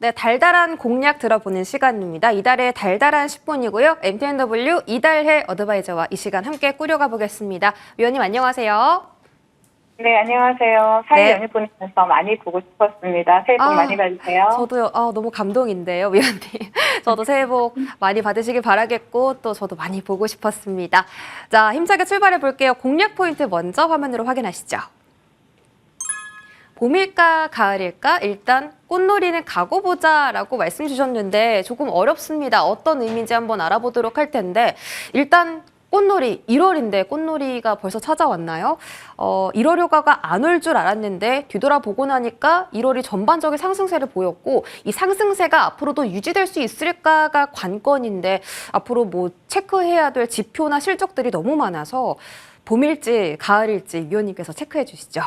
네, 달달한 공략 들어보는 시간입니다. 이달의 달달한 10분이고요. MTNW 이달해 어드바이저와 이 시간 함께 꾸려가 보겠습니다. 위원님 안녕하세요. 네, 안녕하세요. 4일 네. 연휴 보내면서 많이 보고 싶었습니다. 새해 복 많이 받으세요. 저도요. 너무 감동인데요, 위원님. 저도 새해 복 많이 받으시길 바라겠고 또 저도 많이 보고 싶었습니다. 자, 힘차게 출발해 볼게요. 공략 포인트 먼저 화면으로 확인하시죠. 봄일까 가을일까 일단 꽃놀이는 가고 보자라고 말씀 주셨는데 조금 어렵습니다. 어떤 의미인지 한번 알아보도록 할 텐데 일단 꽃놀이 1월인데 꽃놀이가 벌써 찾아왔나요? 1월 효과가 안 올 줄 알았는데 뒤돌아보고 나니까 1월이 전반적인 상승세를 보였고 이 상승세가 앞으로도 유지될 수 있을까가 관건인데 앞으로 뭐 체크해야 될 지표나 실적들이 너무 많아서 봄일지 가을일지 위원님께서 체크해 주시죠.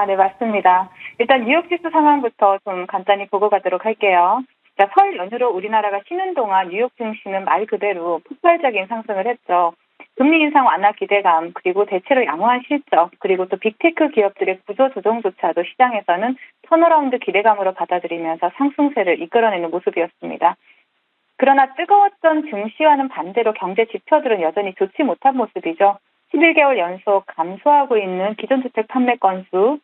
네, 맞습니다. 일단 뉴욕 지수 상황부터 좀 간단히 보고 가도록 할게요. 자, 설 연휴로 우리나라가 쉬는 동안 뉴욕 증시는 말 그대로 폭발적인 상승을 했죠. 금리 인상 완화 기대감, 그리고 대체로 양호한 실적, 그리고 또 빅테크 기업들의 구조 조정조차도 시장에서는 턴어라운드 기대감으로 받아들이면서 상승세를 이끌어내는 모습이었습니다. 그러나 뜨거웠던 증시와는 반대로 경제 지표들은 여전히 좋지 못한 모습이죠. 11개월 연속 감소하고 있는 기존주택 판매 건수,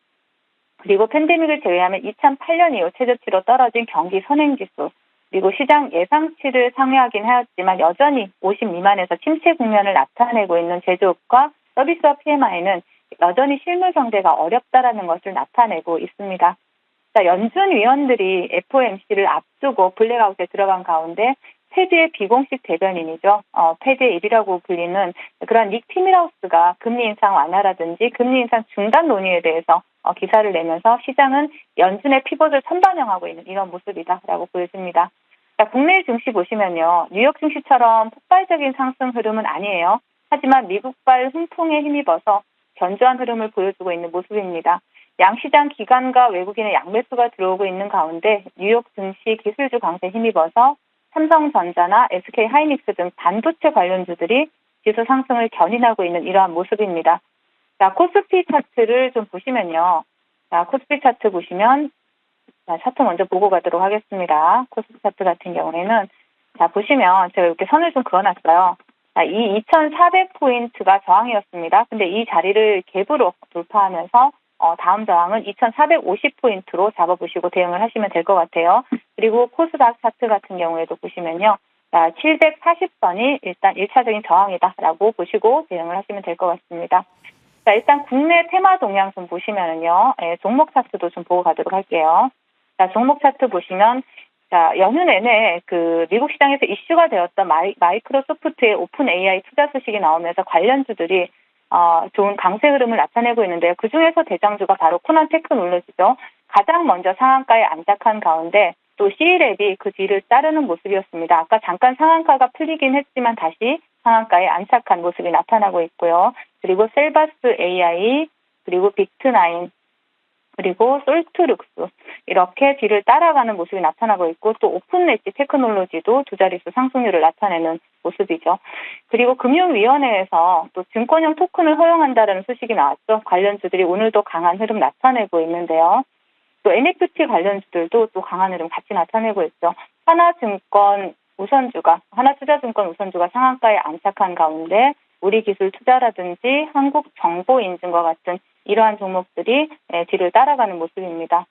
그리고 팬데믹을 제외하면 2008년 이후 최저치로 떨어진 경기 선행지수, 그리고 시장 예상치를 상회하긴 하였지만 여전히 50 미만에서 침체 국면을 나타내고 있는 제조업과 서비스업 PMI는 여전히 실물 경제가 어렵다라는 것을 나타내고 있습니다. 자, 연준 위원들이 FOMC를 앞두고 블랙아웃에 들어간 가운데 패드의 비공식 대변인이죠. 패드의 입이라고 불리는 그런 닉 티밀하우스가 금리 인상 완화라든지 금리 인상 중단 논의에 대해서 기사를 내면서 시장은 연준의 피벗을 선반영하고 있는 이런 모습이다라고 보여집니다. 자, 국내 증시 보시면요. 뉴욕 증시처럼 폭발적인 상승 흐름은 아니에요. 하지만 미국발 훈풍에 힘입어서 견조한 흐름을 보여주고 있는 모습입니다. 양시장 기관과 외국인의 양매수가 들어오고 있는 가운데 뉴욕 증시 기술주 강세 힘입어서 삼성전자나 SK하이닉스 등 반도체 관련주들이 지수 상승을 견인하고 있는 이러한 모습입니다. 자, 코스피 차트를 좀 보시면요. 자, 코스피 차트 보시면, 자, 차트 먼저 보고 가도록 하겠습니다. 코스피 차트 같은 경우에는, 자, 보시면 제가 이렇게 선을 좀 그어놨어요. 자, 이 2400포인트가 저항이었습니다. 근데 이 자리를 갭으로 돌파하면서 다음 저항은 2450포인트로 잡아보시고 대응을 하시면 될 것 같아요. 그리고 코스닥 차트 같은 경우에도 보시면요. 자, 740선이 일단 1차적인 저항이다라고 보시고 대응을 하시면 될 것 같습니다. 자, 일단 국내 테마 동향 좀 보시면은요. 종목 차트도 좀 보고 가도록 할게요. 자, 종목 차트 보시면 자, 연휴 내내 그 미국 시장에서 이슈가 되었던 마이크로소프트의 오픈 AI 투자 소식이 나오면서 관련주들이 좋은 강세 흐름을 나타내고 있는데요. 그중에서 대장주가 바로 코난 테크놀로지죠. 가장 먼저 상한가에 안착한 가운데 또 C랩이 그 뒤를 따르는 모습이었습니다. 아까 잠깐 상한가가 풀리긴 했지만 다시 상한가에 안착한 모습이 나타나고 있고요. 그리고 셀바스 AI, 그리고 빅트나인, 그리고 솔트룩스 이렇게 뒤를 따라가는 모습이 나타나고 있고 또 오픈엣지 테크놀로지도 두 자릿수 상승률을 나타내는 모습이죠. 그리고 금융위원회에서 또 증권형 토큰을 허용한다는 소식이 나왔죠. 관련주들이 오늘도 강한 흐름 나타내고 있는데요. 또 NFT 관련주들도 또 강한 흐름 같이 나타내고 있죠. 하나투자증권 우선주가 상한가에 안착한 가운데 우리기술투자라든지 한국정보인증과 같은 이러한 종목들이 뒤를 따라가는 모습입니다.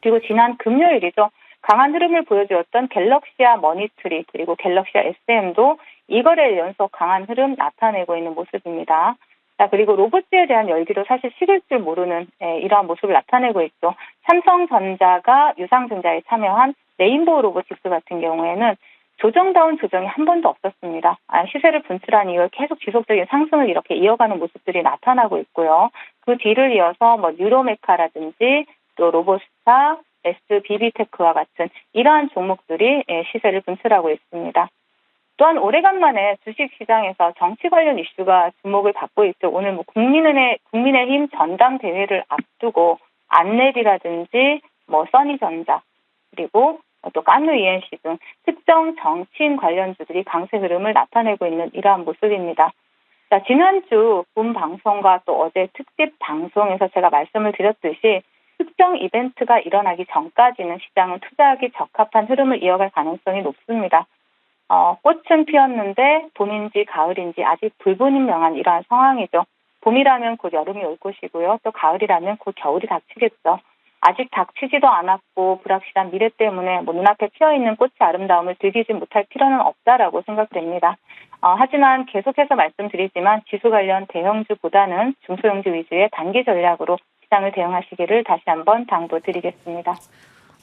그리고 지난 금요일이죠. 강한 흐름을 보여주었던 갤럭시아 머니트리 그리고 갤럭시아 SM도 2거래일 연속 강한 흐름 나타내고 있는 모습입니다. 자, 그리고 로봇주에 대한 열기도 사실 식을 줄 모르는 이러한 모습을 나타내고 있죠. 삼성전자가 유상증자에 참여한 레인보우 로보틱스 같은 경우에는 조정다운 조정이 한 번도 없었습니다. 시세를 분출한 이후 계속 지속적인 상승을 이렇게 이어가는 모습들이 나타나고 있고요. 그 뒤를 이어서 뉴로메카라든지 또 로보스타, SBB테크와 같은 이러한 종목들이 시세를 분출하고 있습니다. 또한 오래간만에 주식시장에서 정치 관련 이슈가 주목을 받고 있죠. 오늘 국민의힘 전당대회를 앞두고 안랩이라든지 써니전자 그리고 또 까누 ENC 등 특정 정치인 관련주들이 강세 흐름을 나타내고 있는 이러한 모습입니다. 자, 지난주 본 방송과 또 어제 특집 방송에서 제가 말씀을 드렸듯이 특정 이벤트가 일어나기 전까지는 시장은 투자하기 적합한 흐름을 이어갈 가능성이 높습니다. 꽃은 피었는데 봄인지 가을인지 아직 불분명한 이러한 상황이죠. 봄이라면 곧 여름이 올 것이고요. 또 가을이라면 곧 겨울이 닥치겠죠. 아직 닥치지도 않았고 불확실한 미래 때문에 눈앞에 피어있는 꽃의 아름다움을 즐기지 못할 필요는 없다라고 생각됩니다. 하지만 계속해서 말씀드리지만 지수 관련 대형주보다는 중소형주 위주의 단기 전략으로 시장을 대응하시기를 다시 한번 당부드리겠습니다.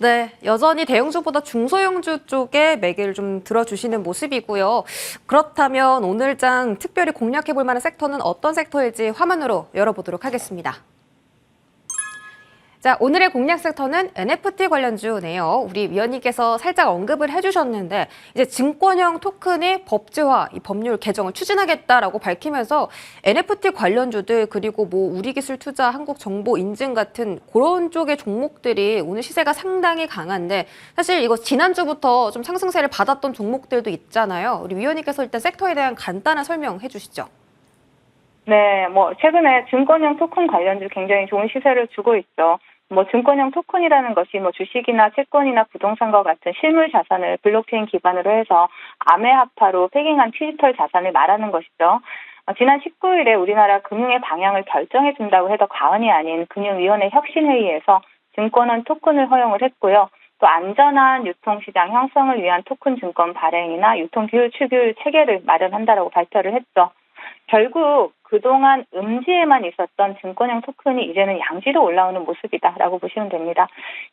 네, 여전히 대형주보다 중소형주 쪽에 매기를 좀 들어주시는 모습이고요. 그렇다면 오늘 장 특별히 공략해 볼 만한 섹터는 어떤 섹터일지 화면으로 열어보도록 하겠습니다. 자, 오늘의 공략 섹터는 NFT 관련주네요. 우리 위원님께서 살짝 언급을 해주셨는데 이제 증권형 토큰의 법제화, 이 법률 개정을 추진하겠다라고 밝히면서 NFT 관련주들 그리고 뭐 우리기술투자, 한국정보인증 같은 그런 쪽의 종목들이 오늘 시세가 상당히 강한데 사실 이거 지난주부터 좀 상승세를 받았던 종목들도 있잖아요. 우리 위원님께서 일단 섹터에 대한 간단한 설명해 주시죠. 네, 최근에 증권형 토큰 관련주 굉장히 좋은 시세를 주고 있죠. 증권형 토큰이라는 것이 주식이나 채권이나 부동산과 같은 실물 자산을 블록체인 기반으로 해서 암호화폐로 패깅한 디지털 자산을 말하는 것이죠. 지난 19일에 우리나라 금융의 방향을 결정해 준다고 해도 과언이 아닌 금융위원회 혁신회의에서 증권형 토큰을 허용을 했고요. 또 안전한 유통시장 형성을 위한 토큰 증권 발행이나 유통규율 추규율 체계를 마련한다라고 발표를 했죠. 결국 그동안 음지에만 있었던 증권형 토큰이 이제는 양지로 올라오는 모습이다라고 보시면 됩니다.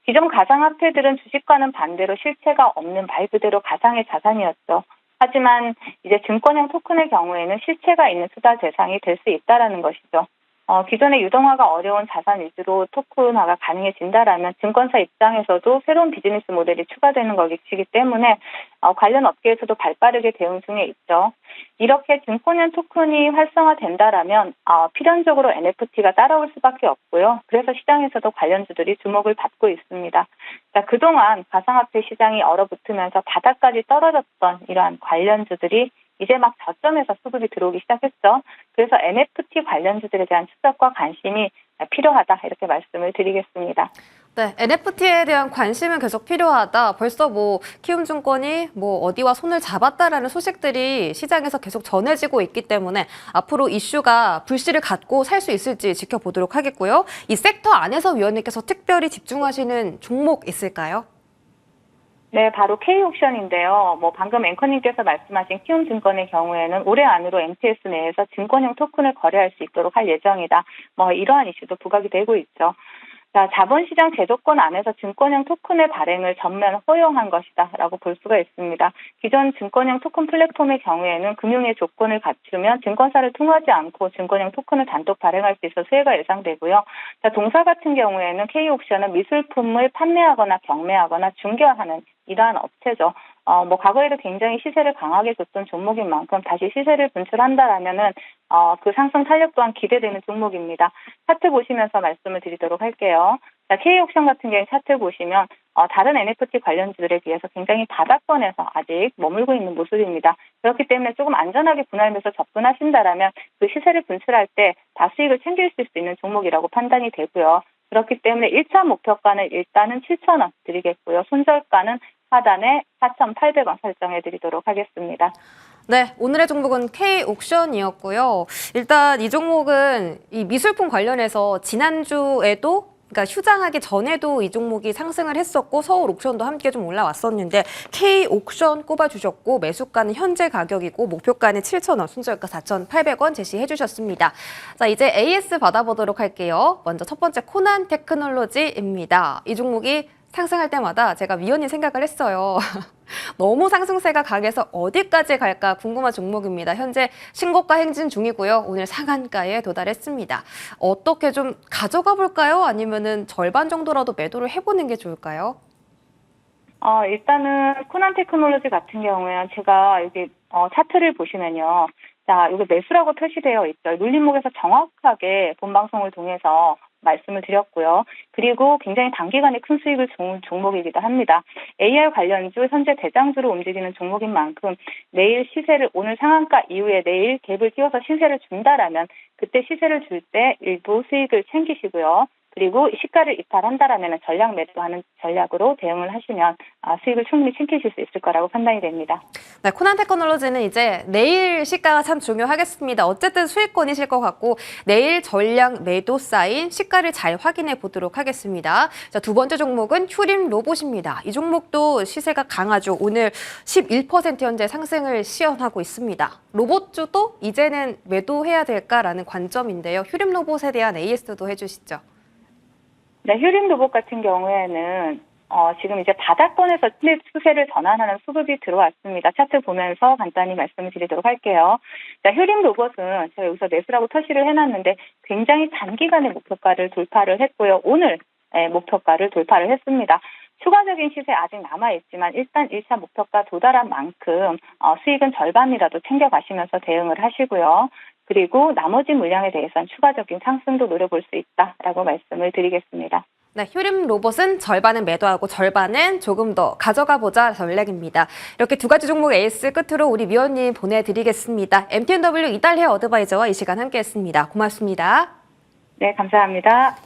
기존 가상화폐들은 주식과는 반대로 실체가 없는 말 그대로 가상의 자산이었죠. 하지만 이제 증권형 토큰의 경우에는 실체가 있는 투자 대상이 될 수 있다라는 것이죠. 기존의 유동화가 어려운 자산 위주로 토큰화가 가능해진다라면 증권사 입장에서도 새로운 비즈니스 모델이 추가되는 것이기 때문에 관련 업계에서도 발빠르게 대응 중에 있죠. 이렇게 증권형 토큰이 활성화된다라면 필연적으로 NFT가 따라올 수밖에 없고요. 그래서 시장에서도 관련주들이 주목을 받고 있습니다. 자, 그동안 가상화폐 시장이 얼어붙으면서 바닥까지 떨어졌던 이러한 관련주들이 이제 막 저점에서 수급이 들어오기 시작했죠. 그래서 NFT 관련주들에 대한 추적과 관심이 필요하다 이렇게 말씀을 드리겠습니다. 네, NFT에 대한 관심은 계속 필요하다. 벌써 키움증권이 어디와 손을 잡았다라는 소식들이 시장에서 계속 전해지고 있기 때문에 앞으로 이슈가 불씨를 갖고 살 수 있을지 지켜보도록 하겠고요. 이 섹터 안에서 위원님께서 특별히 집중하시는 종목 있을까요? 네, 바로 K옥션인데요. 방금 앵커님께서 말씀하신 키움증권의 경우에는 올해 안으로 MTS 내에서 증권형 토큰을 거래할 수 있도록 할 예정이다. 이러한 이슈도 부각이 되고 있죠. 자, 자본시장 제도권 안에서 증권형 토큰의 발행을 전면 허용한 것이다라고 볼 수가 있습니다. 기존 증권형 토큰 플랫폼의 경우에는 금융의 조건을 갖추면 증권사를 통하지 않고 증권형 토큰을 단독 발행할 수 있어 수혜가 예상되고요. 자, 동사 같은 경우에는 K옥션은 미술품을 판매하거나 경매하거나 중개하는 이러한 업체죠. 과거에도 굉장히 시세를 강하게 줬던 종목인 만큼 다시 시세를 분출한다라면은 그 상승 탄력 또한 기대되는 종목입니다. 차트 보시면서 말씀을 드리도록 할게요. 자, K옥션 같은 경우에 차트 보시면 다른 NFT 관련주들에 비해서 굉장히 바닥권에서 아직 머물고 있는 모습입니다. 그렇기 때문에 조금 안전하게 분할해서 접근하신다라면 그 시세를 분출할 때 다수익을 챙길 수 있는 종목이라고 판단이 되고요. 그렇기 때문에 1차 목표가는 일단은 7,000원 드리겠고요. 손절가는 하단에 4,800원 설정해 드리도록 하겠습니다. 네, 오늘의 종목은 K옥션이었고요. 일단 이 종목은 이 미술품 관련해서 지난주에도 그러니까 휴장하기 전에도 이 종목이 상승을 했었고 서울 옥션도 함께 좀 올라왔었는데 K옥션 꼽아주셨고 매수가는 현재 가격이고 목표가는 7,000원, 손절가 4,800원 제시해 주셨습니다. 자, 이제 AS 받아보도록 할게요. 먼저 첫 번째 코난 테크놀로지입니다. 이 종목이 상승할 때마다 제가 위원님 생각을 했어요. 너무 상승세가 강해서 어디까지 갈까 궁금한 종목입니다. 현재 신고가 행진 중이고요. 오늘 상한가에 도달했습니다. 어떻게 좀 가져가 볼까요? 아니면은 절반 정도라도 매도를 해보는 게 좋을까요? 일단은 코난 테크놀로지 같은 경우에는 제가 여기 차트를 보시면요. 자, 여기 매수라고 표시되어 있죠. 눌림목에서 정확하게 본방송을 통해서 말씀을 드렸고요. 그리고 굉장히 단기간에 큰 수익을 준 종목이기도 합니다. AR 관련주 현재 대장주로 움직이는 종목인 만큼 내일 시세를 오늘 상한가 이후에 내일 갭을 띄워서 시세를 준다라면 그때 시세를 줄 때 일부 수익을 챙기시고요. 그리고 시가를 이탈한다라면 전량 매도하는 전략으로 대응을 하시면 수익을 충분히 챙기실 수 있을 거라고 판단이 됩니다. 네, 코난 테크놀로지는 이제 내일 시가가 참 중요하겠습니다. 어쨌든 수익권이실 것 같고 내일 전량 매도 사인 시가를 잘 확인해 보도록 하겠습니다. 자, 두 번째 종목은 휴림 로봇입니다. 이 종목도 시세가 강하죠. 오늘 11% 현재 상승을 시현하고 있습니다. 로봇주도 이제는 매도해야 될까라는 관점인데요. 휴림 로봇에 대한 AS도 해주시죠. 네, 휴림 로봇 같은 경우에는 지금 이제 바닥권에서 추세를 전환하는 수급이 들어왔습니다. 차트 보면서 간단히 말씀을 드리도록 할게요. 자, 휴림 로봇은 제가 여기서 매수라고 표시를 해놨는데 굉장히 단기간의 목표가를 돌파를 했고요. 오늘 목표가를 돌파를 했습니다. 추가적인 시세 아직 남아있지만 일단 1차 목표가 도달한 만큼 수익은 절반이라도 챙겨가시면서 대응을 하시고요. 그리고 나머지 물량에 대해서는 추가적인 상승도 노려볼 수 있다라고 말씀을 드리겠습니다. 네, 휴림 로봇은 절반은 매도하고 절반은 조금 더 가져가 보자 전략입니다. 이렇게 두 가지 종목 에이스 끝으로 우리 위원님 보내드리겠습니다. MTNW 이달해 어드바이저와 이 시간 함께했습니다. 고맙습니다. 네, 감사합니다.